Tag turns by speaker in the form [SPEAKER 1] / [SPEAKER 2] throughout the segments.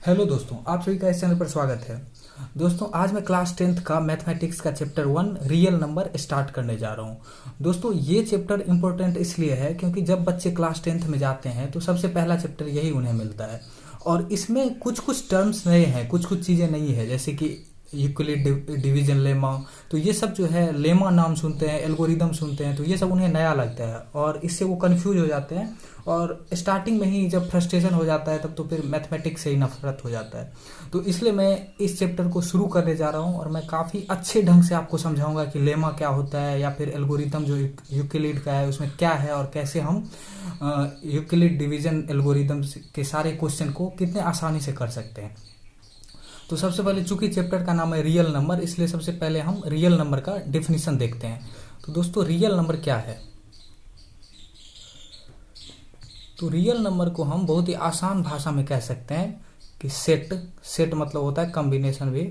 [SPEAKER 1] Hello दोस्तों, आप सभी का इस चैनल पर स्वागत है। दोस्तों, आज मैं क्लास 10th का मैथमेटिक्स का चैप्टर 1 रियल नंबर स्टार्ट करने जा रहा हूँ। दोस्तों, ये चैप्टर इम्पोर्टेंट इसलिए है क्योंकि जब बच्चे क्लास 10th में जाते हैं तो सबसे पहला चैप्टर यही उन्हें मिलता है। और इसमें कुछ कुछ टर्म्स नए हैं, कुछ कुछ चीज़ें नई है, जैसे कि यूक्लिड डिवीजन लेमा। तो ये सब जो है, लेमा नाम सुनते हैं, एल्गोरिदम सुनते हैं, तो ये सब उन्हें नया लगता है और इससे वो कंफ्यूज हो जाते हैं। और स्टार्टिंग में ही जब फ्रस्ट्रेशन हो जाता है तब तो फिर मैथमेटिक्स से ही नफरत हो जाता है। तो इसलिए मैं इस चैप्टर को शुरू करने जा रहा हूँ और मैं काफ़ी अच्छे ढंग से आपको समझाऊंगा कि लेमा क्या होता है या फिर एल्गोरिदम जो यूक्लिड का है उसमें क्या है और कैसे हम यूक्लिड डिवीजन एल्गोरिदम के सारे क्वेश्चन को कितने आसानी से कर सकते हैं। तो सबसे पहले, चूंकि चैप्टर का नाम है रियल नंबर, इसलिए सबसे पहले हम रियल नंबर का डेफिनेशन देखते हैं। तो दोस्तों, रियल नंबर क्या है? तो रियल नंबर को हम बहुत ही आसान भाषा में कह सकते हैं कि सेट। सेट मतलब होता है कॉम्बिनेशन, भी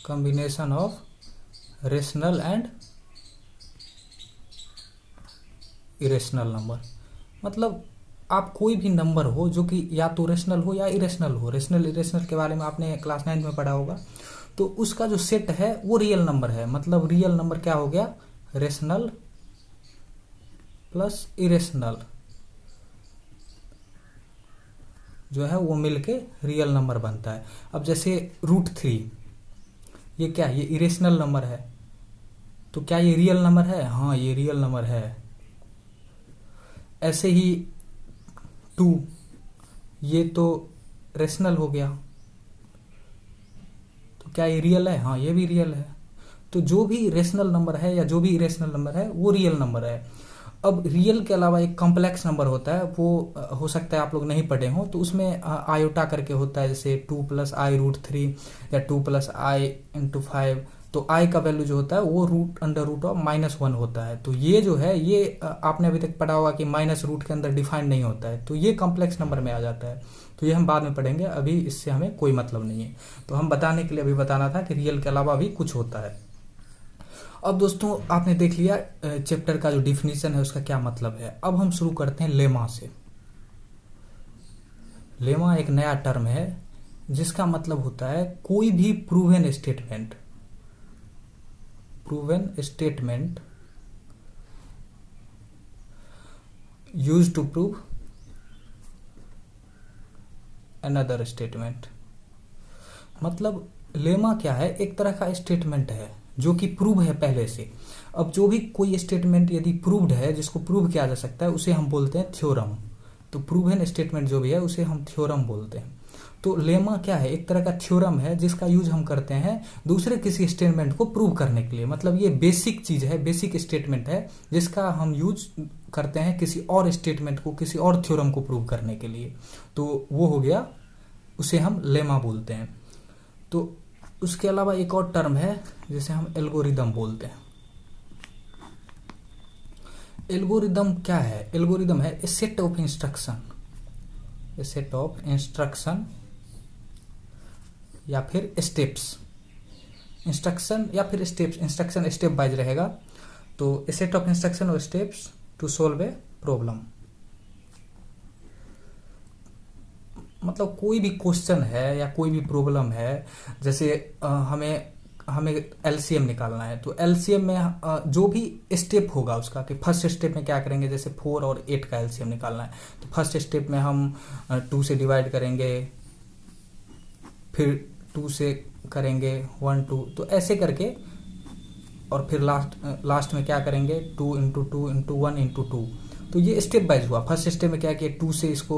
[SPEAKER 1] combination of rational and irrational number. मतलब आप कोई भी नंबर हो जो कि या तो रेशनल हो या इरेशनल हो। रेशनल इरेशनल के बारे में आपने क्लास 9 में पढ़ा होगा। तो उसका जो सेट है वो रियल नंबर है। मतलब रियल नंबर क्या हो गया? रेशनल प्लस इरेशनल जो है वो मिलके रियल नंबर बनता है। अब जैसे √3, ये क्या है? ये इरेशनल नंबर है। तो क्या ये रियल नंबर है? हाँ, ये रियल नंबर है। ऐसे ही 2, ये तो रेशनल हो गया। तो क्या ये रियल है? हाँ, ये भी रियल है। तो जो भी रेशनल नंबर है या जो भी इरेशनल नंबर है वो रियल नंबर है। अब रियल के अलावा एक कॉम्प्लेक्स नंबर होता है, वो हो सकता है आप लोग नहीं पढ़े हो। तो उसमें आयोटा करके होता है, जैसे 2 + i√3 या 2 + i×5। तो i का वैल्यू जो होता है वो √√(-1) होता है। तो ये जो है ये आपने अभी तक पढ़ा होगा कि माइनस रूट के अंदर डिफाइन नहीं होता है, तो ये कॉम्प्लेक्स नंबर में आ जाता है। तो ये हम बाद में पढ़ेंगे, अभी इससे हमें कोई मतलब नहीं है। तो हम बताने के लिए अभी बताना था कि रियल के अलावा भी कुछ होता है। अब दोस्तों, आपने देख लिया चैप्टर का जो डिफिनीशन है उसका क्या मतलब है। अब हम शुरू करते हैं लेमा से। लेमा एक नया टर्म है जिसका मतलब होता है कोई भी proven statement. Proven statement use to prove another statement. मतलब लेमा क्या है? एक तरह का स्टेटमेंट है जो कि प्रूव है पहले से। अब जो भी कोई स्टेटमेंट यदि प्रूव्ड है, जिसको प्रूव किया जा सकता है, उसे हम बोलते हैं थ्योरम। तो प्रूवन स्टेटमेंट जो भी है उसे हम थ्योरम बोलते हैं। तो लेमा क्या है? एक तरह का थ्योरम है जिसका यूज हम करते हैं दूसरे किसी स्टेटमेंट को प्रूव करने के लिए। मतलब ये बेसिक चीज है, बेसिक स्टेटमेंट है जिसका हम यूज करते हैं किसी और स्टेटमेंट को, किसी और थ्योरम को प्रूव करने के लिए। तो वो हो गया, उसे हम लेमा बोलते हैं। तो उसके अलावा एक और टर्म है जिसे हम एल्गोरिदम बोलते हैं। एल्गोरिदम क्या है? एल्गोरिदम है a set of instruction. A set of instruction या फिर स्टेप्स। इंस्ट्रक्शन या फिर स्टेप्स, इंस्ट्रक्शन स्टेप वाइज रहेगा। तो ए सेट ऑफ इंस्ट्रक्शन और steps to solve a problem. मतलब कोई भी क्वेश्चन है या कोई भी प्रॉब्लम है, जैसे हमें हमें एलसीएम निकालना है। तो एलसीएम में जो भी स्टेप होगा उसका, कि फर्स्ट स्टेप में क्या करेंगे, जैसे 4 और 8 का एलसीएम निकालना है। तो फर्स्ट स्टेप में हम 2 से डिवाइड करेंगे, फिर 2 से करेंगे 1 2, तो ऐसे करके। और फिर लास्ट में क्या करेंगे, 2 × 2 × 1 × 2। तो ये स्टेप वाइज हुआ। फर्स्ट स्टेप में क्या किया, 2 से इसको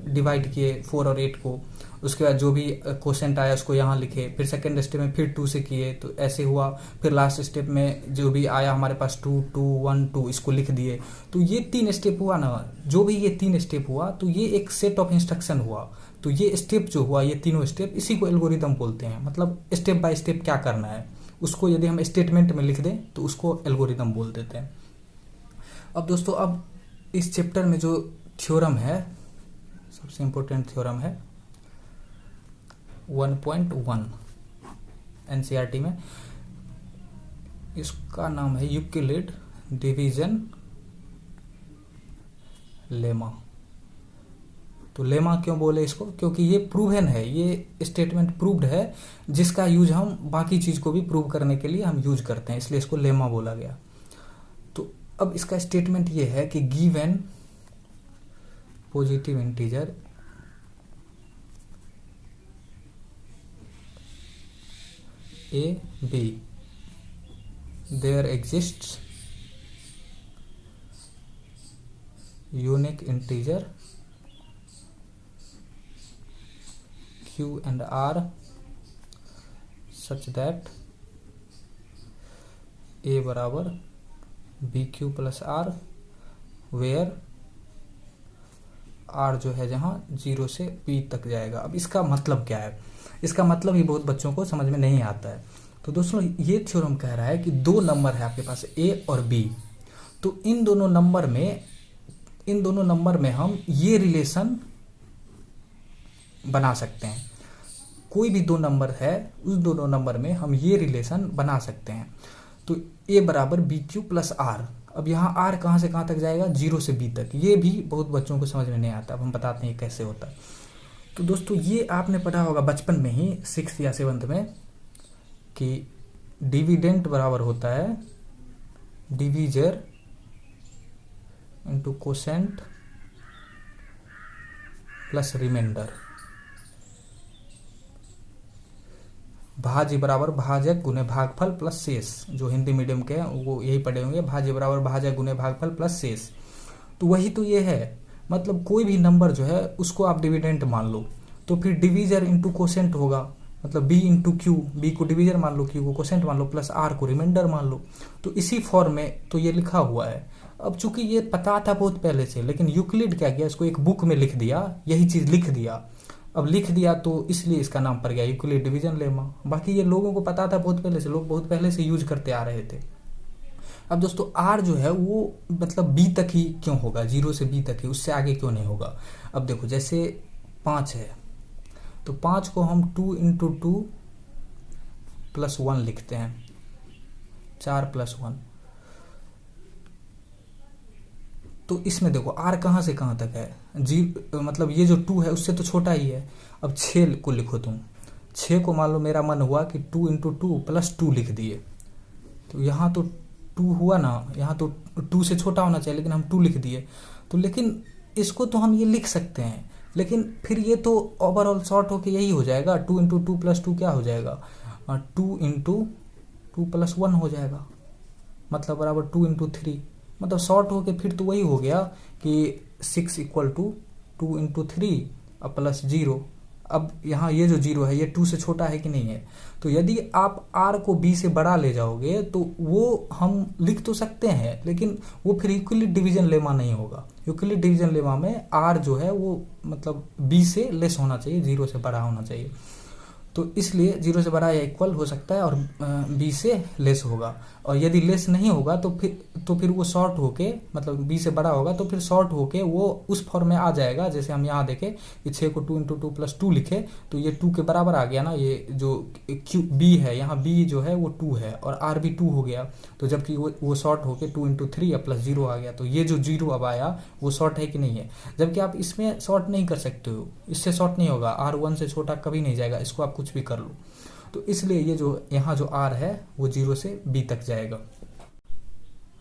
[SPEAKER 1] डिवाइड किए 4 और 8 को। उसके बाद जो भी क्वेश्चन आया उसको यहाँ लिखे। फिर सेकंड स्टेप में फिर 2 से किए, तो ऐसे हुआ। फिर लास्ट स्टेप में जो भी आया हमारे पास 2 2 1 2, इसको लिख दिए। तो ये 3 स्टेप हुआ ना। जो भी ये 3 स्टेप हुआ तो ये एक सेट ऑफ इंस्ट्रक्शन हुआ। तो ये स्टेप जो हुआ, ये तीनों स्टेप, इसी को एल्गोरिदम बोलते हैं। मतलब स्टेप बाय स्टेप क्या करना है उसको यदि हम स्टेटमेंट में लिख दें तो उसको एल्गोरिदम बोल देते हैं। अब दोस्तों, अब इस चैप्टर में जो थ्योरम है, सबसे इंपॉर्टेंट थ्योरम है 1.1 एनसीईआरटी में। इसका नाम है यूक्लिड डिवीजन लेमा। तो लेमा क्यों बोले इसको, क्योंकि ये प्रूवन है, ये स्टेटमेंट प्रूव्ड है, जिसका यूज हम बाकी चीज को भी प्रूव करने के लिए हम यूज करते हैं, इसलिए इसको लेमा बोला गया। तो अब इसका स्टेटमेंट ये है कि given positive integer a b there exists unique integer q and r such that a बराबर b q plus r, where r जो है जहां 0 से b तक जाएगा। अब इसका मतलब क्या है, इसका मतलब ही बहुत बच्चों को समझ में नहीं आता है। तो दोस्तों ये थ्योरम कह रहा है कि दो नंबर है आपके पास a और b, तो इन दोनों नंबर में हम ये रिलेशन बना सकते हैं। कोई भी दो नंबर है, उस दोनों नंबर में हम ये रिलेशन बना सकते हैं। तो a बराबर बी क्यू प्लस आर, अब यहाँ r कहाँ से कहाँ तक जाएगा, 0 से b तक। ये भी बहुत बच्चों को समझ में नहीं आता, अब हम बताते हैं कैसे होता है। तो दोस्तों ये आपने पढ़ा होगा बचपन में ही 6th या 7th में कि डिविडेंट बराबर होता है divisor into quotient plus remainder. भाज्य बराबर भाजक गुने भागफल प्लस शेष, जो हिंदी मीडियम के हैं वो यही पढ़े होंगे, भाज्य बराबर भाजक गुने भागफल प्लस शेष। तो वही तो ये है, मतलब कोई भी नंबर जो है उसको आप डिविडेंट मान लो, तो फिर डिवीजर इंटू कोसेंट होगा, मतलब b इंटू क्यू, बी को डिवीजर मान लो, क्यू को कोसेंट मान लो, प्लस r को रिमाइंडर मान लो। तो इसी फॉर्म में तो ये लिखा हुआ है। अब चूंकि ये पता था बहुत पहले से, लेकिन यूक्लिड क्या किया, इसको एक बुक में लिख दिया, यही चीज लिख दिया। अब लिख दिया तो इसलिए इसका नाम पड़ गया यूक्लिड डिवीजन लेमा। बाकी ये लोगों को पता था बहुत पहले से, लोग बहुत पहले से यूज करते आ रहे थे। अब दोस्तों r जो है वो मतलब b तक ही क्यों होगा, 0 से b तक ही, उससे आगे क्यों नहीं होगा। अब देखो जैसे 5 है, तो 5 को हम 2 इंटू 2 प्लस 1 लिखते हैं, 4 प्लस 1। तो इसमें देखो r कहाँ से कहाँ तक है, मतलब ये जो 2 है उससे तो छोटा ही है। अब 6 को लिखो तुम, 6 को मान लो मेरा मन हुआ कि 2 इंटू 2 प्लस 2 लिख दिए, तो यहाँ तो 2 हुआ ना, यहाँ तो 2 से छोटा होना चाहिए, लेकिन हम 2 लिख दिए। तो लेकिन इसको तो हम ये लिख सकते हैं, लेकिन फिर ये तो ओवरऑल शॉर्ट होके यही हो जाएगा, 2 इंटू 2 प्लस 2 क्या हो जाएगा, 2 इंटू 2 प्लस 1 हो जाएगा, मतलब बराबर 2 इंटू 3, मतलब शॉर्ट होके फिर तो वही हो गया कि 6 इक्वल टू 2 इंटू 3 और प्लस 0। अब यहाँ ये जो 0 है ये 2 से छोटा है कि नहीं है। तो यदि आप r को b से बड़ा ले जाओगे तो वो हम लिख तो सकते हैं, लेकिन वो फिर यूक्लिड डिवीजन लेमा नहीं होगा। यूक्लिड डिवीजन लेमा में r जो है वो मतलब b से लेस होना चाहिए, 0 से बड़ा होना चाहिए। तो इसलिए 0 से बड़ा या इक्वल हो सकता है और b से लेस होगा, और यदि लेस नहीं होगा तो फिर वो शॉर्ट होके, मतलब b से बड़ा होगा तो फिर शॉर्ट होके वो उस फॉर्म में आ जाएगा। जैसे हम यहाँ देखें कि 6 को 2 इंटू 2 प्लस 2 लिखे तो ये 2 के बराबर आ गया ना, ये जो क्यू b है यहाँ b जो है वो 2 है और r भी 2 हो गया। तो जबकि वो शॉर्ट होके 2 इंटू 3 या प्लस 0 आ गया, तो ये जो 0 अब आया वो शॉर्ट है कि नहीं है। जबकि आप इसमें शॉर्ट नहीं कर सकते हो, इससे शॉर्ट नहीं होगा, r 1 से छोटा कभी नहीं जाएगा, इसको आप कुछ भी कर लो। तो इसलिए ये जो यहाँ जो r है वो 0 से b तक जाएगा।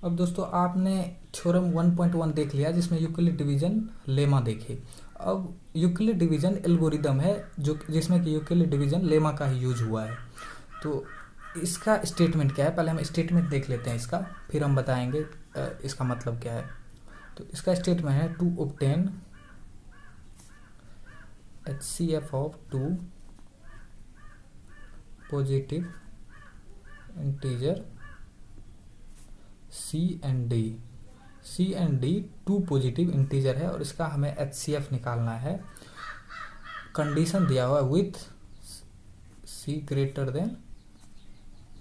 [SPEAKER 1] अब दोस्तों आपने थ्योरम 1.1 देख लिया जिसमें यूक्लिड डिवीजन लेमा देखे। अब यूक्लिड डिवीजन एल्गोरिदम है जो जिसमें कि यूक्लिड डिवीजन लेमा का ही यूज हुआ है। तो इसका स्टेटमेंट क्या है, पहले हम स्टेटमेंट देख लेते हैं इसका, फिर हम बताएंगे इसका मतलब क्या है। तो इसका स्टेटमेंट है to obtain HCF of 2 positive integer C and D 2 positive integer है और इसका हमें HCF निकालना है। कंडीशन दिया हुआ है with C greater than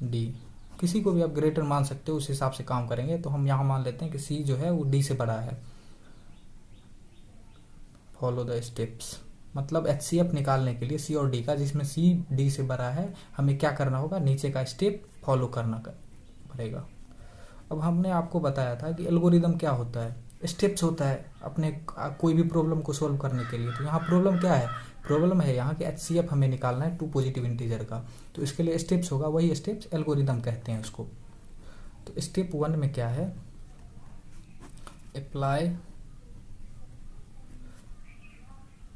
[SPEAKER 1] D, किसी को भी आप ग्रेटर मान सकते हो, उस हिसाब से काम करेंगे। तो हम यहाँ मान लेते हैं कि C जो है वो D से बड़ा है। फॉलो द स्टेप्स, मतलब HCF निकालने के लिए C और D का, जिसमें C D से बड़ा है, हमें क्या करना होगा, नीचे का स्टेप फॉलो करना पड़ेगा। अब हमने आपको बताया था कि एल्गोरिदम क्या होता है। स्टेप्स होता है अपने कोई भी प्रॉब्लम को सॉल्व करने के लिए। तो यहाँ प्रॉब्लम क्या है, प्रॉब्लम है यहाँ कि HCF हमें निकालना है 2 पॉजिटिव इंटीजर का। तो इसके लिए स्टेप्स होगा, वही स्टेप्स एल्गोरिदम कहते हैं उसको। तो स्टेप 1 में क्या है, apply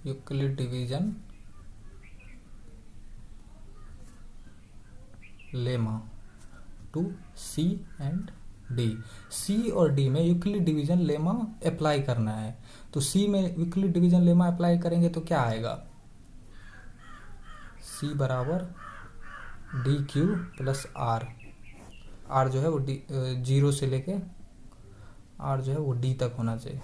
[SPEAKER 1] Euclid division lemma to C and D। C और D में यूक्लिड डिवीजन लेमा अप्लाई करना है। तो C में यूक्लिड डिवीजन लेमा अप्लाई करेंगे तो क्या आएगा, C बराबर DQ प्लस R। R जो है वो जीरो से लेके R जो है वो D तक होना चाहिए,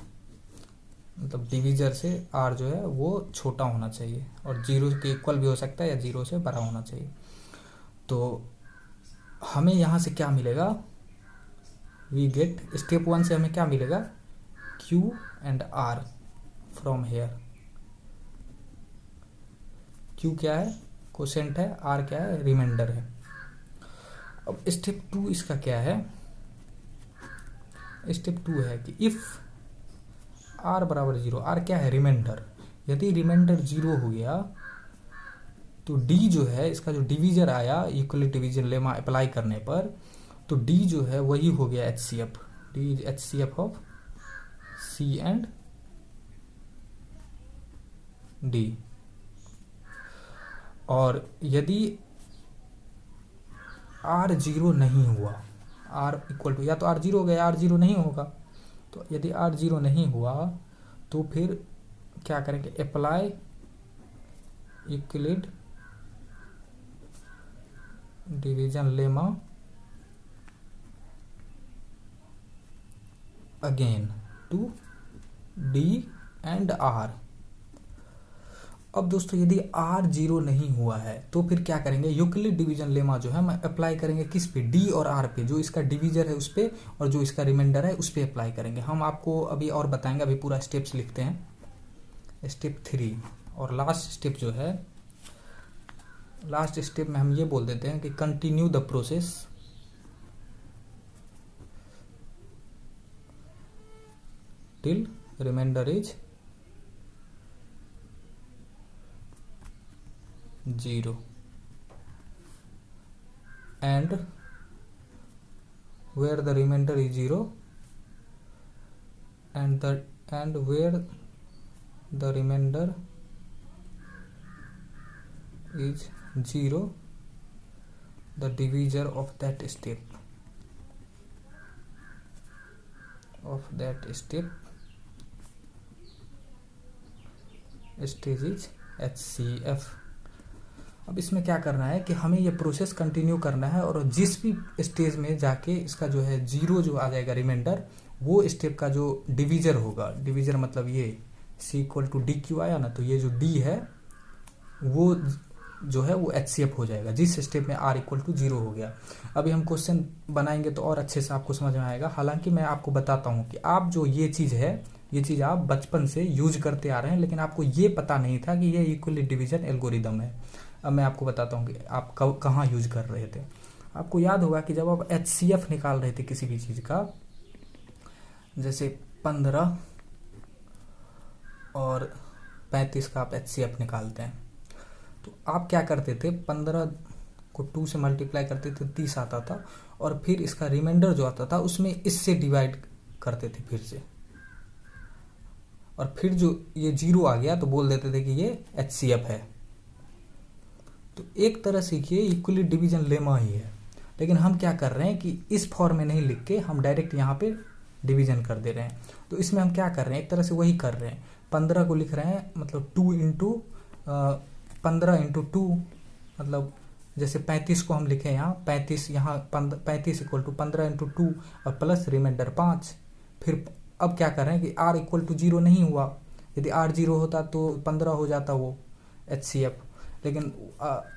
[SPEAKER 1] मतलब डिवीजर से R जो है वो छोटा होना चाहिए और जीरो के इक्वल भी हो सकता है या जीरो से बड़ा होना चाहिए। तो हमें यहाँ से क्या मिलेगा, वी गेट स्टेप 1 से हमें क्या मिलेगा, Q and R from here. Q क्या है, क्वोशेंट है, R क्या है, रिमाइंडर है। अब स्टेप 2 इसका क्या है, स्टेप 2 है कि इफ R बराबर 0, R क्या है, रिमाइंडर। यदि रिमाइंडर 0 हो गया तो D जो है, इसका जो डिवीजर आया यूक्लिड डिवीजन लेमा अप्लाई करने पर, तो D जो है वही हो गया HCF। D is HCF of C and D। और यदि R 0 नहीं हुआ, R इक्वल टू, या तो R 0 हो गया, R 0 नहीं होगा। तो यदि R 0 नहीं हुआ तो फिर क्या करेंगे, apply Euclid division lemma again to D and R। अब दोस्तों यदि R 0 नहीं हुआ है तो फिर क्या करेंगे, यूक्लिड डिवीजन लेमा जो है हम अप्लाई करेंगे किस पे, D और R पे, जो इसका डिवीजर है उस पे और जो इसका रिमाइंडर है उस पे अप्लाई करेंगे। हम आपको अभी और बताएंगे, अभी पूरा स्टेप्स लिखते हैं। स्टेप 3 और लास्ट स्टेप जो है, लास्ट स्टेप में हम ये बोल देते हैं कि continue the process till remainder is 0 and where the remainder is 0 and where the remainder is 0, the divisor of that step stage is HCF। अब इसमें क्या करना है कि हमें ये प्रोसेस कंटिन्यू करना है और जिस भी स्टेज में जाके इसका जो है 0 जो आ जाएगा रिमाइंडर, वो स्टेप का जो डिवीजर होगा, डिवीजर मतलब ये C इक्वल टू DQ आया ना, तो ये जो D है वो जो है वो HCF हो जाएगा जिस स्टेप में R इक्वल टू 0 हो गया। अभी हम क्वेश्चन बनाएंगे तो और अच्छे से आपको समझ में आएगा। हालांकि मैं आपको बताता हूँ कि आप जो ये चीज़ है, ये चीज़ आप बचपन से यूज करते आ रहे हैं, लेकिन आपको ये पता नहीं था कि ये यूक्लिड डिवीजन एल्गोरिदम है। अब मैं आपको बताता हूँ कि आप कहाँ यूज कर रहे थे। आपको याद होगा कि जब आप HCF निकाल रहे थे किसी भी चीज़ का, जैसे 15 और 35 का आप HCF निकालते हैं, तो आप क्या करते थे, 15 को 2 से मल्टीप्लाई करते थे 30 आता था, और फिर इसका रिमाइंडर जो आता था उसमें इससे डिवाइड करते थे फिर से, और फिर जो ये 0 आ गया तो बोल देते थे कि ये HCF है। तो एक तरह से ये यूक्लिड डिवीजन लेमा ही है, लेकिन हम क्या कर रहे हैं कि इस फॉर्म में नहीं लिख के हम डायरेक्ट यहाँ पे डिवीजन कर दे रहे हैं। तो इसमें हम क्या कर रहे हैं, एक तरह से वही कर रहे हैं, 15 को लिख रहे हैं मतलब 2 इंटू 15 इंटू 2, मतलब जैसे 35 को हम लिखे यहाँ 35, यहाँ 35 इक्वल टू 15 इंटू 2 और प्लस रिमाइंडर 5। फिर अब क्या कर रहे हैं कि R इक्वल टू 0 नहीं हुआ, यदि R 0 होता तो 15 हो जाता वो HCF, लेकिन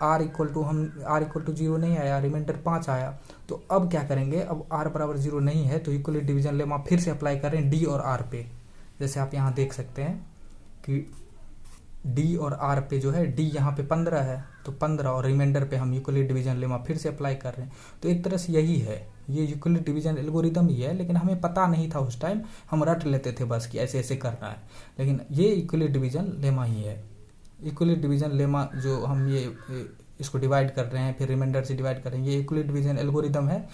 [SPEAKER 1] R इक्वल टू 0 नहीं आया, रिमाइंडर 5 आया। तो अब क्या करेंगे, अब R बराबर 0 नहीं है तो यूक्लिड डिवीजन लेमा फिर से अप्लाई कर रहे हैं D और R पे। जैसे आप यहाँ देख सकते हैं कि D और R पे जो है, D यहाँ पे 15 है तो 15 और रिमाइंडर पे हम यूक्लिड डिवीजन लेमा फिर से अप्लाई कर रहे हैं। तो एक तरह से यही है ये यूक्लिड डिवीजन एल्गोरिदम ही है, लेकिन हमें पता नहीं था उस टाइम, हम रट लेते थे बस कि ऐसे ऐसे करना है, लेकिन ये यूक्लिड डिवीजन लेमा ही है। यूक्लिड डिवीजन लेमा जो हम ये इसको डिवाइड कर रहे हैं, फिर रिमाइंडर से डिवाइड कर रहे हैं, ये यूक्लिड डिवीजन एल्गोरिदम है,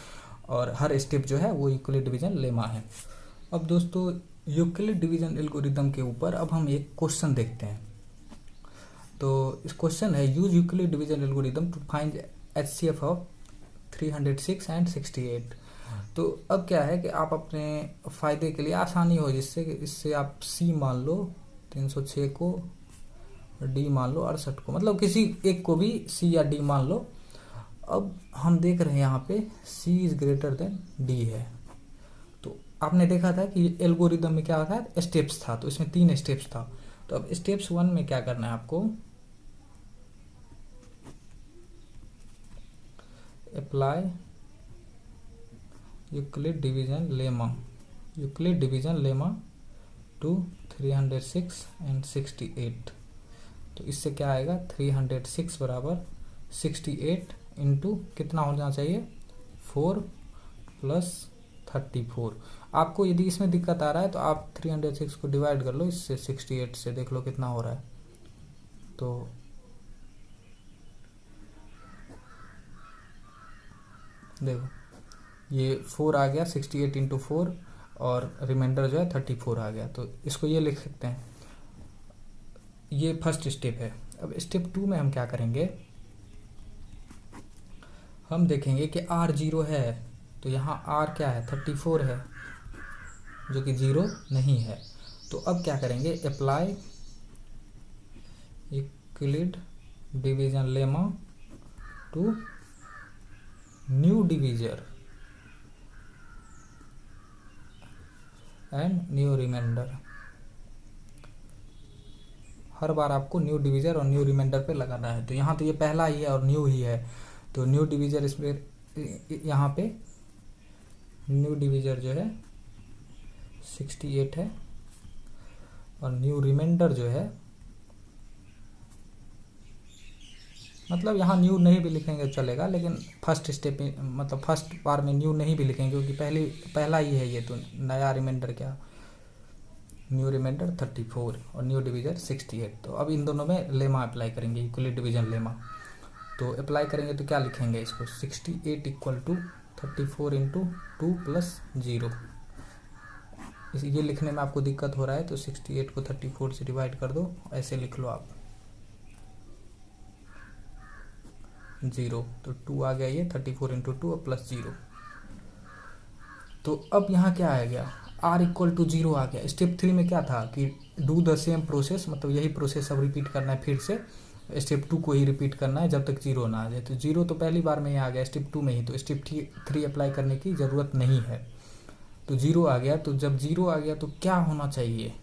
[SPEAKER 1] और हर स्टेप जो है वो यूक्लिड डिवीजन लेमा है। अब दोस्तों यूक्लिड डिवीजन एल्गोरिदम के ऊपर अब हम एक क्वेश्चन देखते हैं। तो इस क्वेश्चन है, use Euclid division algorithm to find HCF of 306 and 68। तो अब क्या है कि आप अपने फायदे के लिए आसानी हो जिससे इससे आप C मान लो 306 को, D मान लो 68 को, मतलब किसी एक को भी C या D मान लो। अब हम देख रहे हैं यहाँ पे C is greater than D है। तो आपने देखा था कि एल्गोरिदम में क्या था, स्टेप्स था, तो इसमें 3 स्टेप्स था। तो अब स्टेप्स 1 में क्या करना है आपको, apply Euclid division lemma, Euclid division lemma to 306 and 68। तो इससे क्या आएगा, 306 बराबर 68 इंटू कितना होना चाहिए, 4 प्लस 34। आपको यदि इसमें दिक्कत आ रहा है तो आप 306 को डिवाइड कर लो इससे 68 से, देख लो कितना हो रहा है। तो देखो ये 4 आ गया, 68 इंटू 4, और रिमाइंडर जो है 34 आ गया। तो इसको ये लिख सकते हैं, ये फर्स्ट स्टेप है। अब स्टेप 2 में हम क्या करेंगे, हम देखेंगे कि R 0 है, तो यहाँ R क्या है, 34 है, जो कि 0 नहीं है। तो अब क्या करेंगे, apply Euclid division lemma to new divisor and new remainder. हर बार आपको न्यू डिवीजर और न्यू रिमाइंडर पे लगाना है। तो यहाँ तो ये पहला ही है और न्यू ही है, तो न्यू डिवीजर इसमें यहाँ पे न्यू डिवीजर जो है 68 है, और न्यू रिमाइंडर जो है, मतलब यहाँ न्यू नहीं भी लिखेंगे चलेगा, लेकिन फर्स्ट स्टेप मतलब फर्स्ट बार में न्यू नहीं भी लिखेंगे क्योंकि पहला ही है ये, तो नया रिमाइंडर क्या, न्यू रिमाइंडर 34 और न्यू डिवीजर 68। तो अब इन दोनों में लेमा अप्लाई करेंगे, यूक्लिड डिवीजन लेमा। तो अप्लाई करेंगे तो क्या लिखेंगे इसको, 68 इक्वल टू 34 इंटू 2 प्लस 0। ये लिखने में आपको दिक्कत हो रहा है तो 68 को 34 से डिवाइड कर दो, ऐसे लिख लो आप 0। तो 2 आ गया, ये 34 इंटू 2 और प्लस 0। तो अब यहाँ क्या आ गया, R इक्वल टू 0 आ गया। स्टेप 3 में क्या था कि डू द सेम प्रोसेस, मतलब यही प्रोसेस अब रिपीट करना है, फिर से स्टेप 2 को ही रिपीट करना है जब तक 0 ना आ जाए। तो 0 तो पहली बार में ही आ गया स्टेप 2 में ही, तो स्टेप 3 अप्लाई करने की ज़रूरत नहीं है। तो 0 आ गया, तो जब 0 आ गया तो क्या होना चाहिए,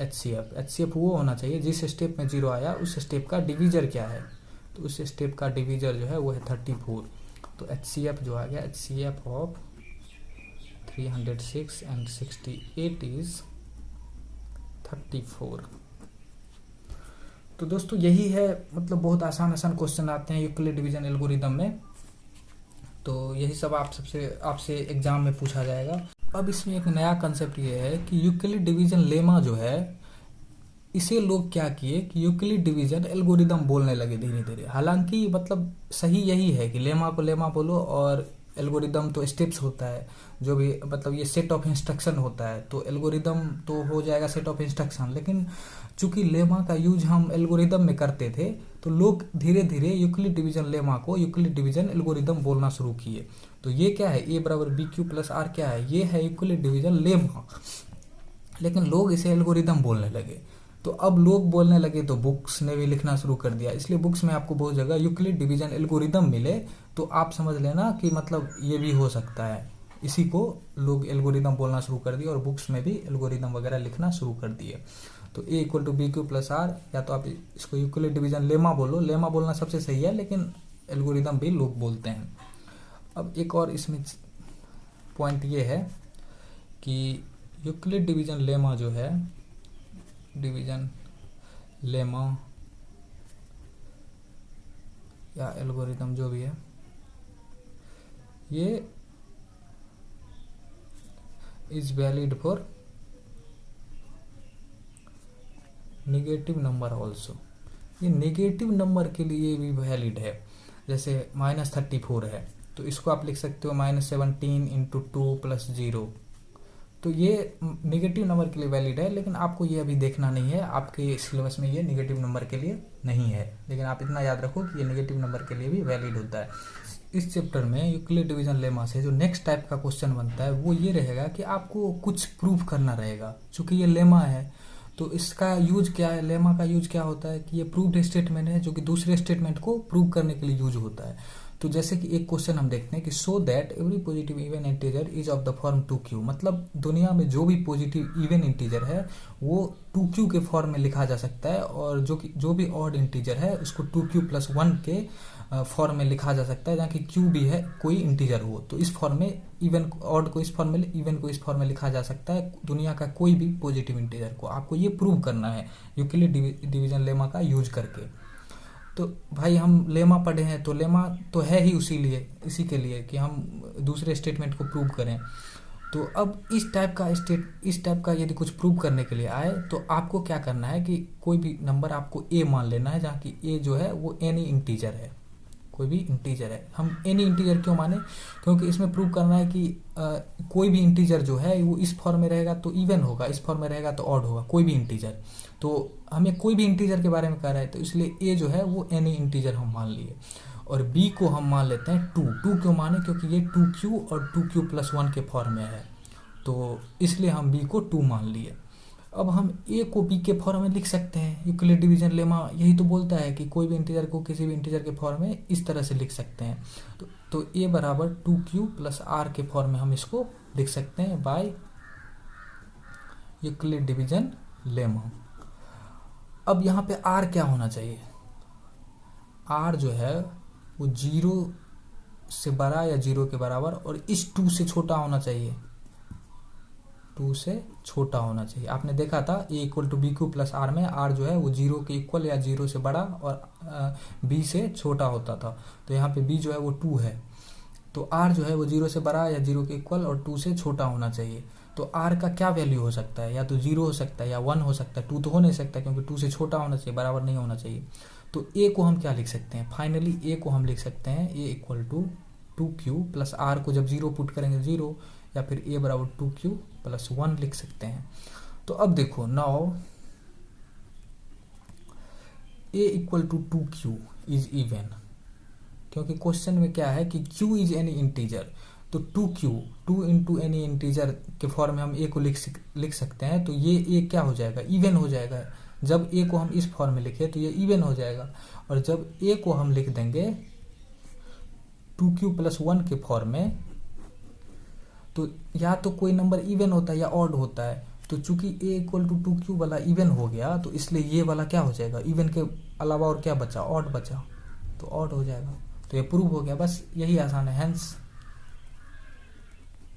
[SPEAKER 1] HCF वो होना चाहिए जिस स्टेप में 0 आया उस स्टेप का डिवीजर क्या है। तो उस स्टेप का डिवीजर जो है वो है 34। तो HCF जो आ गया, HCF ऑफ 306 एंड 68 इज 34। तो दोस्तों यही है, मतलब बहुत आसान आसान क्वेश्चन आते हैं यूक्लिड डिवीजन एल्गोरिदम में। तो यही सब आपसे एग्जाम में पूछा जाएगा। अब इसमें एक नया कंसेप्ट ये है कि यूक्लिड डिवीजन लेमा जो है, इसे लोग क्या किए कि यूक्लिड डिवीजन एल्गोरिदम बोलने लगे धीरे धीरे। हालांकि मतलब सही यही है कि लेमा को लेमा बोलो और एल्गोरिदम तो स्टेप्स होता है, जो भी मतलब ये सेट ऑफ इंस्ट्रक्शन होता है, तो एल्गोरिदम तो हो जाएगा सेट ऑफ इंस्ट्रक्शन। लेकिन चूंकि लेमा का यूज हम एल्गोरिदम में करते थे, तो लोग धीरे धीरे यूक्लिड डिवीजन लेमा को यूक्लिड डिवीजन एल्गोरिदम बोलना शुरू किए। तो ये क्या है, ए बराबर बी क्यू प्लस आर क्या है, ये है यूक्लिड डिवीजन लेमा। लेकिन लोग इसे एल्गोरिदम बोलने लगे। तो अब लोग बोलने लगे तो बुक्स ने भी लिखना शुरू कर दिया, इसलिए बुक्स में आपको बहुत जगह यूक्लिड डिवीजन एल्गोरिदम मिले तो आप समझ लेना कि मतलब ये भी हो सकता है। इसी को लोग एल्गोरिदम बोलना शुरू कर दिए और बुक्स में भी एल्गोरिदम वगैरह लिखना शुरू कर दिए। तो a equal to b q plus r, या तो आप इसको यूक्लिड डिवीजन लेमा बोलो, लेमा बोलना सबसे सही है, लेकिन एल्गोरिदम भी लोग बोलते हैं। अब एक और इसमें पॉइंट ये है कि यूक्लिड डिवीजन लेमा जो है, डिवीजन लेमा या एल्गोरिदम जो भी है, ये is valid for negative number also. ये नेगेटिव नंबर के लिए भी वैलिड है। जैसे -34 है तो इसको आप लिख सकते हो -17 इंटू 2+0। तो ये नेगेटिव नंबर के लिए वैलिड है, लेकिन आपको ये अभी देखना नहीं है, आपके सिलेबस में ये नेगेटिव नंबर के लिए नहीं है। लेकिन आप इतना याद रखो कि ये नेगेटिव नंबर के लिए भी वैलिड होता है। इस चैप्टर में यूक्लिड डिवीजन लेमा से जो नेक्स्ट टाइप का क्वेश्चन बनता है वो ये रहेगा कि आपको कुछ प्रूफ करना रहेगा। चूंकि ये लेमा है तो इसका यूज क्या है, लेमा का यूज क्या होता है कि ये प्रूव्ड स्टेटमेंट है जो कि दूसरे स्टेटमेंट को प्रूव करने के लिए यूज होता है। तो जैसे कि एक क्वेश्चन हम देखते हैं कि so that every positive even integer is of the form 2q। मतलब दुनिया में जो भी पॉजिटिव इवन इंटीजर है वो 2q के फॉर्म में लिखा जा सकता है, और जो भी ऑड इंटीजर है उसको 2q+1 के फॉर्म में लिखा जा सकता है, जहाँ कि q भी है कोई इंटीजर हो। तो इस फॉर्म में इवन ऑड को इस फॉर्म में, इवन को इस फॉर्म में लिखा जा सकता है दुनिया का कोई भी पॉजिटिव इंटीजर को। आपको ये प्रूव करना है यूक्लिड डिवीजन लेमा का यूज करके। तो भाई हम लेमा पढ़े हैं तो लेमा तो है ही इसी के लिए कि हम दूसरे स्टेटमेंट को प्रूव करें। तो अब इस टाइप का यदि कुछ प्रूव करने के लिए आए तो आपको क्या करना है कि कोई भी नंबर आपको ए मान लेना है, जहाँ की ए जो है वो एनी इंटीजर है, कोई भी इंटीजर है। हम एनी इंटीजर क्यों माने, क्योंकि इसमें प्रूव करना है कि कोई भी इंटीजर जो है वो इस फॉर्म में रहेगा तो इवन होगा, इस फॉर्म में रहेगा तो ऑड होगा, कोई भी इंटीजर। तो हमें कोई भी इंटीजर के बारे में कह रहा है तो इसलिए ए जो है वो एनी इंटीजर हम मान लिए। और बी को हम मान लेते हैं 2 क्यों माने, क्योंकि ये 2q और 2q+1 के फॉर्म में है, तो इसलिए हम बी को 2 मान लिए। अब हम ए को बी के फॉर्म में लिख सकते हैं। यूक्लिड डिवीजन लेमा यही तो बोलता है कि कोई भी इंटीजर को किसी भी इंटीजर के फॉर्म में इस तरह से लिख सकते हैं। तो ए बराबर 2q+r के फॉर्म में हम इसको लिख सकते हैं बाय यूक्लिड डिवीजन लेमा। अब यहाँ पे r क्या होना चाहिए, r जो है वो 0 से बड़ा या 0 के बराबर और इस 2 से छोटा होना चाहिए, 2 से छोटा होना चाहिए। आपने देखा था a = bq+r में r जो है वो 0 के इक्वल या 0 से बड़ा और b से छोटा होता था। तो यहाँ पे b जो है वो 2 है, तो r जो है वो 0 से बड़ा या 0 के इक्वल और 2 से छोटा होना चाहिए। तो r का क्या वैल्यू हो सकता है, या तो 0 हो सकता है या 1 हो सकता है, 2 तो हो नहीं सकता क्योंकि 2 से छोटा होना चाहिए, बराबर नहीं होना चाहिए। तो a को हम क्या लिख सकते हैं, फाइनली a को हम लिख सकते हैं a = 2q+r को जब 0 पुट करेंगे 0, या फिर a बराबर 2q+1 लिख सकते हैं। तो अब देखो now a = 2q is even, क्योंकि क्वेश्चन में क्या है कि q इज एनी इंटीजर। तो 2q 2 इंटू एनी इंटीजर के फॉर्म में हम a को लिख सकते हैं। तो ये a क्या हो जाएगा, इवन हो जाएगा। जब a को हम इस फॉर्म में लिखे तो ये इवन हो जाएगा, और जब a को हम लिख देंगे 2q+1 के फॉर्म में तो या तो कोई नंबर इवन होता है या ऑड होता है। तो चूंकि a = 2q वाला इवन हो गया तो इसलिए ये वाला क्या हो जाएगा, इवन के अलावा और क्या बचा, ऑड बचा, तो ऑड हो जाएगा। तो ये प्रूव हो गया, बस यही आसान है, hence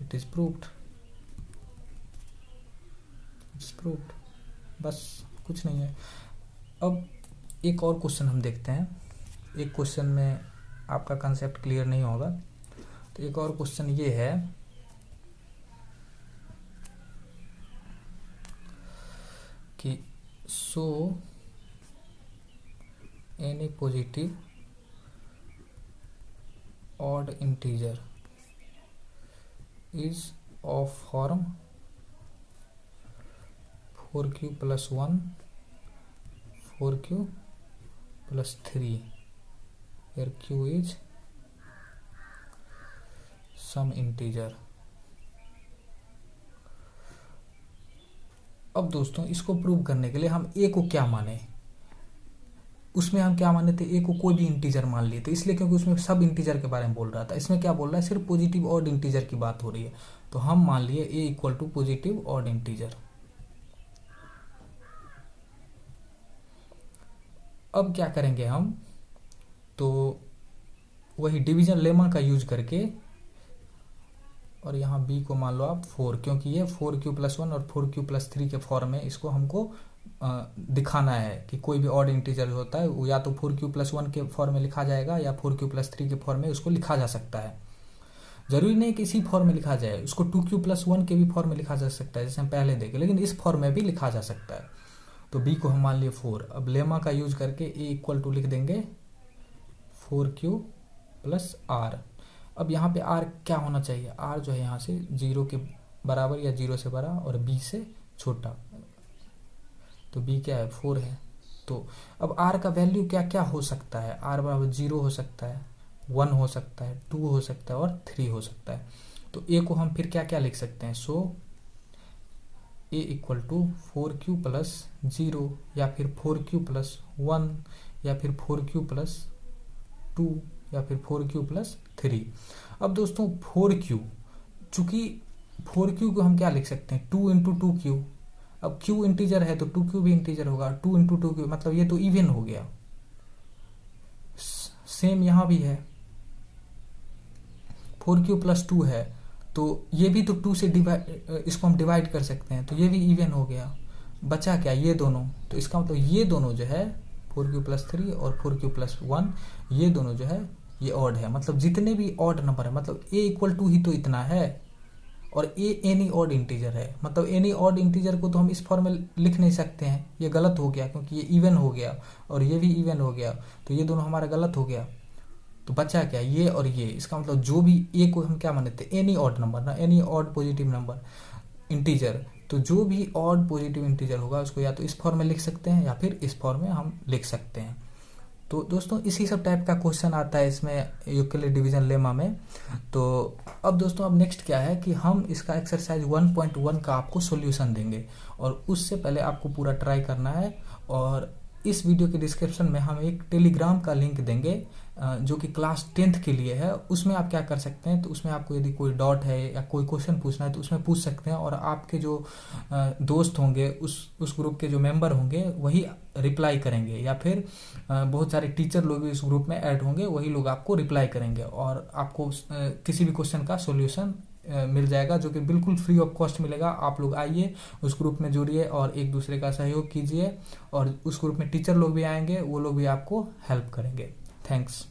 [SPEAKER 1] it is proved, it's proved, बस कुछ नहीं है। अब एक और क्वेश्चन हम देखते हैं। एक क्वेश्चन में आपका कंसेप्ट क्लियर नहीं होगा, तो एक और क्वेश्चन ये है कि so any positive odd integer is of form 4q+1 4q+3 where q is some integer। अब दोस्तों इसको प्रूव करने के लिए हम a को क्या माने, उसमें हम क्या माने थे, a को कोई भी इंटीजर मान लिए थे, इसलिए क्योंकि उसमें सब इंटीजर के बारे में बोल रहा था। इसमें क्या बोल रहा है, सिर्फ पॉजिटिव ऑड इंटीजर की बात हो रही है। तो हम मान लिए a = पॉजिटिव ऑड इंटीजर। अब क्या करेंगे हम, तो वही डिवीजन लेमा का यूज करके, और यहाँ b को मान लो आप 4, क्योंकि ये 4q+1 और 4q+3 के फॉर्म में इसको हमको दिखाना है कि कोई भी ऑड इंटीजर होता है वो या तो 4q+1 के फॉर्म में लिखा जाएगा या 4q+3 के फॉर्म में उसको लिखा जा सकता है। जरूरी नहीं कि इसी फॉर्म में लिखा जाए, उसको 2q+1 के भी फॉर्म में लिखा जा सकता है जैसे हम पहले देखे, लेकिन इस फॉर्म में भी लिखा जा सकता है। तो b को हम मान लिए 4। अब लेमा का यूज करके a इक्वल टू लिख देंगे 4q+r। अब यहाँ पे r क्या होना चाहिए, r जो है यहाँ से 0 के बराबर या 0 से बड़ा और b से छोटा, तो b क्या है 4 है। तो अब r का वैल्यू क्या क्या हो सकता है, r बराबर 0 हो सकता है, 1 हो सकता है, 2 हो सकता है और 3 हो सकता है। तो a को हम फिर क्या क्या लिख सकते हैं, सो a इक्वल टू 4q+0 या फिर 4q+1 या फिर 4q+2 या फिर 4q+3। अब दोस्तों 4q, चूंकि 4q को हम क्या लिख सकते हैं 2 इंटू 2q। अब q इंटीजर है तो 2q भी इंटीजर होगा, 2 इंटू 2q मतलब ये तो इवन हो गया। सेम यहाँ भी है 4q+2 है तो ये भी तो 2 से डिवाइड, इसको हम डिवाइड कर सकते हैं तो ये भी इवन हो गया। बचा क्या, ये दोनों, तो इसका मतलब ये दोनों जो है 4q+3 और 4q+1 ये दोनों जो है ये ऑड है। मतलब जितने भी ऑड नंबर है, मतलब a इक्वल टू ही तो इतना है और a एनी ऑड इंटीजर है। मतलब एनी ऑड इंटीजर को तो हम इस फॉर्म में लिख नहीं सकते हैं, ये गलत हो गया क्योंकि ये इवन हो गया और ये भी इवन हो गया, तो ये दोनों हमारा गलत हो गया। तो बचा क्या, ये और ये। इसका मतलब जो भी a को हम क्या मानते हैं एनी ऑड नंबर ना, any odd positive number integer, तो जो भी ऑड पॉजिटिव इंटीजर होगा उसको या तो इस फॉर्म में लिख सकते हैं या फिर इस फॉर्म में हम लिख सकते हैं। तो दोस्तों इसी सब टाइप का क्वेश्चन आता है इसमें यूक्लिड डिवीजन लेमा में। तो अब दोस्तों अब नेक्स्ट क्या है कि हम इसका एक्सरसाइज 1.1 का आपको सॉल्यूशन देंगे और उससे पहले आपको पूरा ट्राई करना है। और इस वीडियो के डिस्क्रिप्शन में हम एक टेलीग्राम का लिंक देंगे जो कि क्लास 10th के लिए है। उसमें आप क्या कर सकते हैं, तो उसमें आपको यदि कोई डाउट है या कोई क्वेश्चन पूछना है तो उसमें पूछ सकते हैं और आपके जो दोस्त होंगे उस ग्रुप के जो मेंबर होंगे वही रिप्लाई करेंगे, या फिर बहुत सारे टीचर लोग भी इस ग्रुप में ऐड होंगे, वही लोग आपको रिप्लाई करेंगे और आपको किसी भी क्वेश्चन का सॉल्यूशन मिल जाएगा जो कि बिल्कुल फ्री ऑफ कॉस्ट मिलेगा। आप लोग आइए उस ग्रुप में जुड़िए और एक दूसरे का सहयोग कीजिए और उस ग्रुप में टीचर लोग भी आएंगे, वो लोग भी आपको हेल्प करेंगे। थैंक्स।